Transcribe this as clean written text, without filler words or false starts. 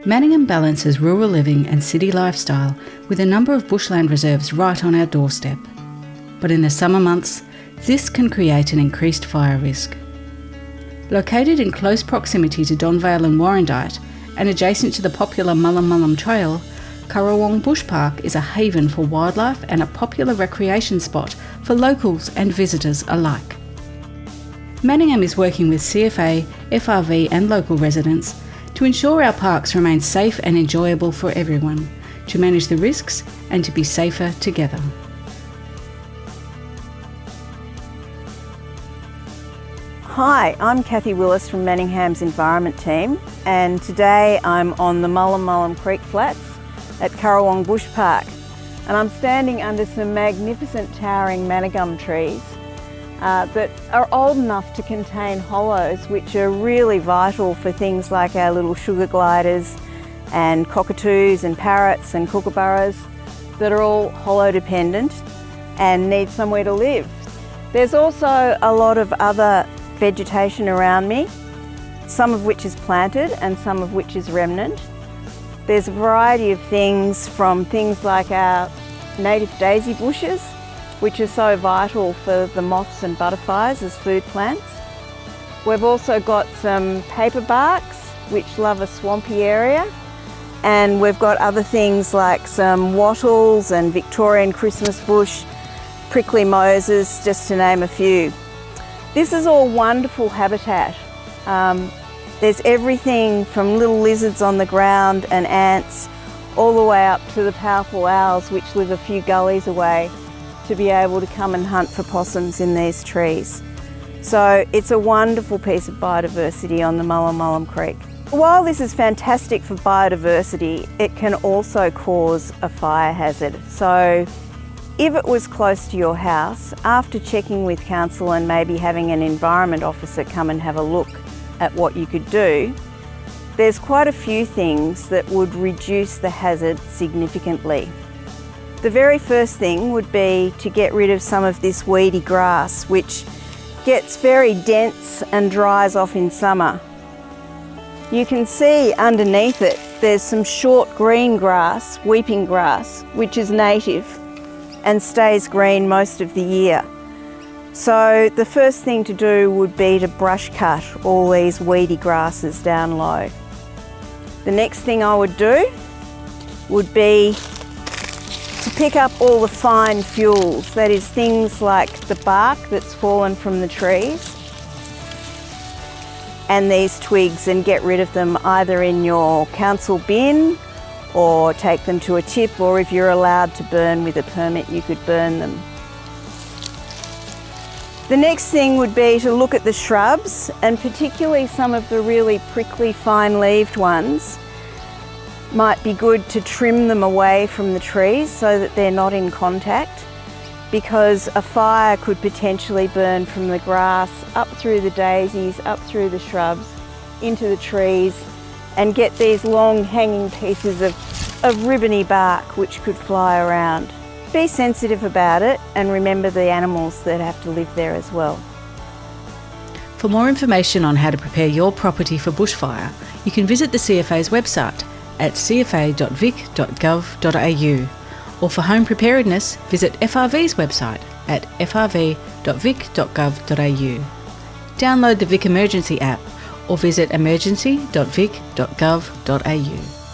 Manningham balances rural living and city lifestyle with a number of bushland reserves right on our doorstep. But in the summer months, this can create an increased fire risk. Located in close proximity to Donvale and Warrandyte and adjacent to the popular Mullumm Trail, Currawong Bush Park is a haven for wildlife and a popular recreation spot for locals and visitors alike. Manningham is working with CFA, FRV and local residents to ensure our parks remain safe and enjoyable for everyone, to manage the risks and to be safer together. Hi, I'm Cathy Willis from Manningham's Environment team, and today I'm on the Mullumm Creek Flats at Currawong Bush Park, and I'm standing under some magnificent towering Manningham trees that are old enough to contain hollows, which are really vital for things like our little sugar gliders and cockatoos and parrots and kookaburras that are all hollow dependent and need somewhere to live. There's also a lot of other vegetation around me, some of which is planted and some of which is remnant. There's a variety of things, from things like our native daisy bushes, which are so vital for the moths and butterflies as food plants. We've also got some paper barks, which love a swampy area, and we've got other things like some wattles and Victorian Christmas bush, prickly moses, just to name a few. This is all wonderful habitat. There's everything from little lizards on the ground and ants, all the way up to the powerful owls, which live a few gullies away, to be able to come and hunt for possums in these trees. So it's a wonderful piece of biodiversity on the Mullumm Creek. While this is fantastic for biodiversity, it can also cause a fire hazard. So if it was close to your house, after checking with council and maybe having an environment officer come and have a look at what you could do, there's quite a few things that would reduce the hazard significantly. The very first thing would be to get rid of some of this weedy grass, which gets very dense and dries off in summer. You can see underneath it there's some short green grass, weeping grass, which is native and stays green most of the year. So the first thing to do would be to brush cut all these weedy grasses down low. The next thing I would do would be to pick up all the fine fuels, that is things like the bark that's fallen from the trees and these twigs, and get rid of them either in your council bin or take them to a tip, or if you're allowed to burn with a permit, you could burn them. The next thing would be to look at the shrubs, and particularly some of the really prickly, fine-leaved ones. Might be good to trim them away from the trees so that they're not in contact, because a fire could potentially burn from the grass up through the daisies, up through the shrubs, into the trees, and get these long hanging pieces of ribbony bark which could fly around. Be sensitive about it and remember the animals that have to live there as well. For more information on how to prepare your property for bushfire, you can visit the CFA's website at cfa.vic.gov.au, or for home preparedness, visit FRV's website at frv.vic.gov.au. Download the Vic Emergency app or visit emergency.vic.gov.au.